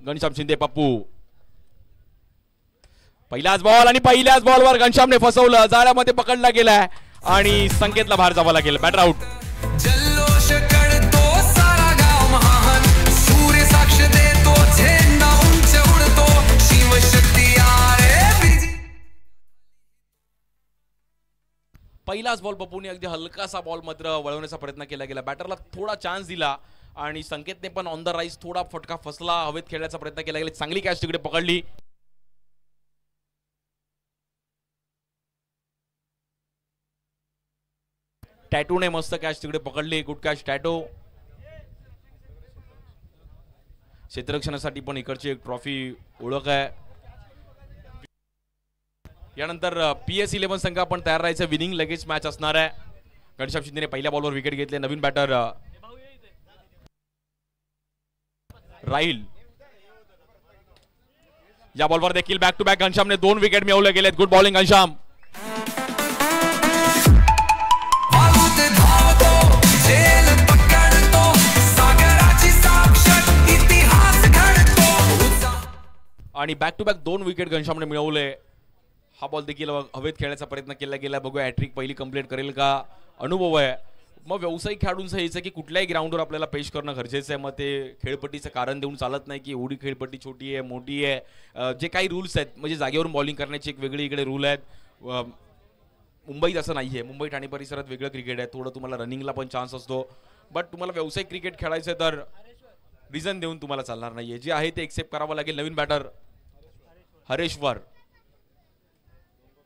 घनश्याम शिंदे पप्पू पहिलाच बॉल आणि पहिल्याच बॉलवर घनश्यामने फसवलं, जाळ्यामध्ये पकडला गेलाय आणि संकेतला बाहेर जावं लागेल. Batter out. जल्लोष करतो सारा गाव महान, सूर्य साक्ष देतो, झेंडा उंच उडतो, शिवशक्ती आरे. पहिलाच बॉल पप्पूने अगदी हलकासा बॉल मात्र वळवण्याचा प्रयत्न केला गेला. बॅटरला थोडा चान्स दिला आणि संकेतने पण ऑन द राईज थोडा फटका फसला, हवेत खेळण्याचा प्रयत्न केला गेला. चांगली कॅच तिकडे पकडली. टॅटूने मस्त कॅच तिकडे पकडली. Good catch tattoo. क्षेत्ररक्षणासाठी पण इकडची एक ट्रॉफी ओळख आहे. यानंतर PS11 संघ आपण तयार राहायचं. विनिंग लगेच मॅच असणार आहे. घनश्याम शिंदेने पहिल्या बॉलवर विकेट घेतले. नवीन बॅटर राहील. या बॉलवर देखील बॅक टू बॅक घनश्यामने 2 विकेट मिळवले गेलेत. Good bowling Ghanshyam. आणि बॅक टू बॅक 2 विकेट घनश्यामने मिळवले. हा बॉल देखील हवेत खेळण्याचा प्रयत्न केला गेला. बघूया हॅट्रिक पहिली कंप्लीट करेल का. अनुभव आहे. मग व्यावसायिक खेळाडूंचं यायचं की कुठल्याही ग्राउंडवर आपल्याला पेश करणं गरजेचं आहे. मग ते खेळपट्टीचं कारण देऊन चालत नाही की एवढी खेळपट्टी छोटी आहे मोठी आहे. जे काही रूल्स आहेत म्हणजे जागेवरून बॉलिंग करण्याची एक वेगळी इकडे रूल आहेत. मुंबईत असं नाही आहे. मुंबई ठाणे परिसरात वेगळं क्रिकेट आहे. थोडं तुम्हाला रनिंगला पण चान्स असतो. बट तुम्हाला व्यावसायिक क्रिकेट खेळायचं तर रिझन देऊन तुम्हाला चालणार नाही आहे. जे आहे ते एक्सेप्ट करावं लागेल. नवीन बॅटर हरेश्वर.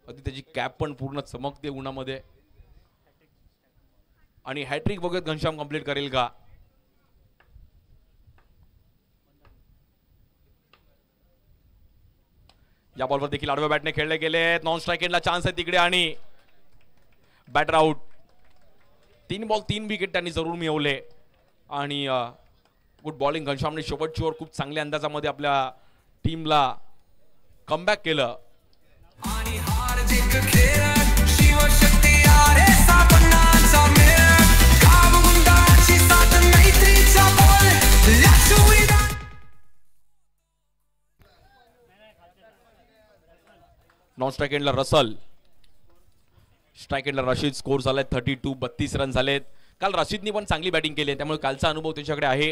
अगदी त्याची कॅप पण पूर्ण चमकते उन्हामध्ये. आणि हॅट्रिक बघत घनश्याम कंप्लीट करेल का. या बॉलवर देखील आडव्या बॅटने खेळले गेले. नॉन स्ट्राइक एंडला चान्स आहे तिकडे आणि बॅटर आउट. 3 बॉल 3 विकेट त्यांनी जरूर मिळवले. आणि गुड बॉलिंग घनश्यामने शेवटची ओव्हर खूप चांगल्या अंदाजामध्ये आपल्या टीमला कमबॅक केलं. नॉन स्ट्राइक एंडला रसल, स्ट्राइक एंडला रशीद. स्कोर झालाय 32. 32 रन झालेत. काल रशीदने पण चांगली बॅटिंग केली आहे त्यामुळे कालचा अनुभव त्याच्याकडे आहे.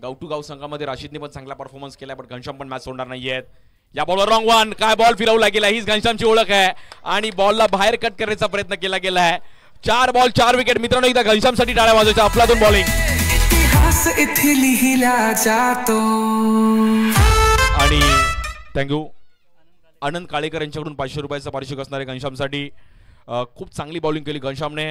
गाव टू गाव संघामध्ये रशीदने पण चांगला परफॉर्मन्स केला. पण घनश्याम पण मॅच सोडणार नाहीयेत. या बॉलवर रॉंग वन. काय बॉल फिरवला गेला. हीच घनश्यामची ओळख आहे. आणि बॉलला बाहेर कट करण्याचा प्रयत्न केला गेला आहे. 4 बॉल 4 विकेट. मित्रांनो एकदा घनश्यामसाठी टाळ्या वाजवायच्या. अफलातून बॉलिंग. आणि थँक्यू आनंद काळेकर यांच्याकडून 500 रुपयाचं पारितोषिक असणारे घनश्यामसाठी. खूप चांगली बॉलिंग केली घनश्यामने.